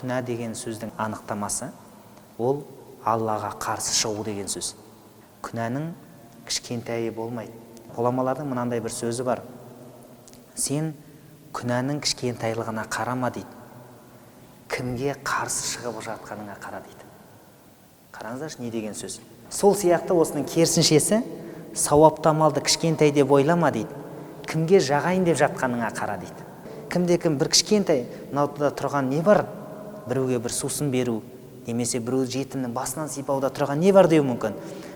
күнә деген сөздің анықтамасы ол Аллаға қарсы шығу деген сөз. Күнәнің кішкентайы болмайды. Ғұламалардың мынандай бір сөзі бар: сен күнәнің кішкентайлығына қарама дейді, кімге қарсы шығып жатқаныңа қара дейді. Қараңыздаршы, не деген сөз. Сол сияқты осының керісіншесі, сауапты амалды кішкентай деп ойлама дейді, кімге жағайын деп жатқаныңа қара дейді. Кімде-кім бір кішкентай, мынауда тұрған не бар? Біреуге бір сусын беру, немесе біреу жетімнің басынан сипауда тұрған не бар деу мүмкін.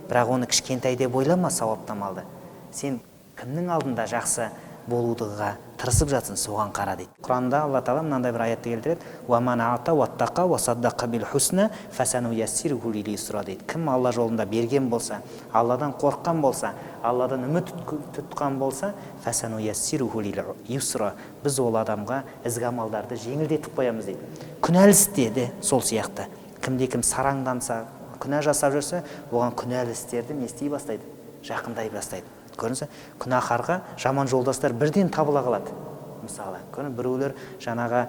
Бірақ оны кішкентай деп ойлама сауапты амалды. Сен кімнің алдында жақсы болудыға тырысып жатсың, соған қара дейді. Құранда Алла Тағала мынандай бір аятты келтіреді: "Уаман ата уаттақа уасаддақа бил хусна фасануяссируху лил юсра" дейді. Кім Алла жолында берген болса, Алладан қорыққан болса, Алладан үміт тұтқан болса, фасануяссируху лил юсра, біз ол адамға ізгі амалдарды жеңілдетіп қоямыз дейді. Күнәлі істеді сол сияқты. Кімде-кім сараңданса, күнә жасап жүрсе, оған күнәлі істерді не істей бастайды? Жақындай бастайды. Көрінсі, күнәһарға жаман жолдастар бірден табыла қалады. Мысалы, біреулер жаңағы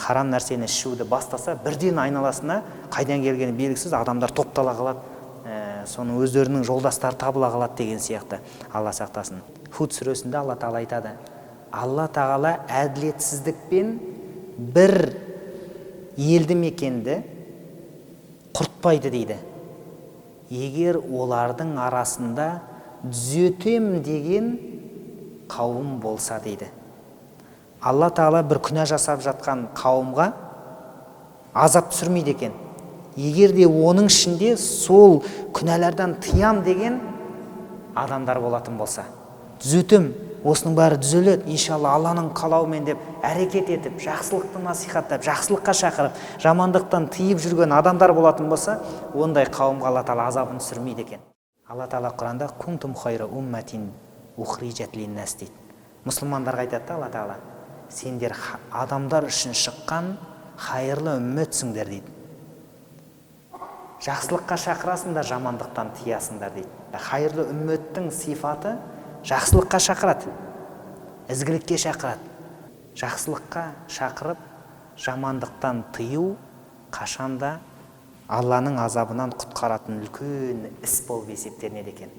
харам нәрсені ішуді бастаса, бірден айналасына қайдан келгені белгісіз адамдар топтала қалады. Соның өздерінің жолдастары табыла қалады деген сияқты. Алла сақтасын. Худ сүресінде Алла Тағала айтады: Алла Тағала әділетсіздікпен бір елді мекенді құртпайды дейді, егер олардың арасында түзетем деген қауым болса дейді. Алла Тағала бір күнә жасап жатқан қауымға азап түсірмейді екен, егер де оның ішінде сол күнәлардан тыям деген адамдар болатын болса. Түзетем, осының бәрі түзеледі, иншалла Алланың қалауымен деп әрекет етіп, жақсылықты насихаттап, жақсылыққа шақырып, жамандықтан тыйып жүрген адамдар болатын болса, ондай қауымға Алла Тағала азабын түсірмейді екен. Алла Тағала Құранда «Кунтум хайра умматин ухриджат линнас» дейді. Мұсылмандарға айтады Алла Тағала: сендер адамдар үшін шыққан хайырлы үмметсіңдер дейді. Жақсылыққа шақырасыңдар, жамандықтан тыясыңдар дейді. Хайырлы үмметтің сифаты жақсылыққа шақырады, ізгілікке шақырады. Жақсылыққа шақырып, жамандықтан тыю қашанда Алланың азабынан құтқаратын үлкен іс болып есептелінеді екен.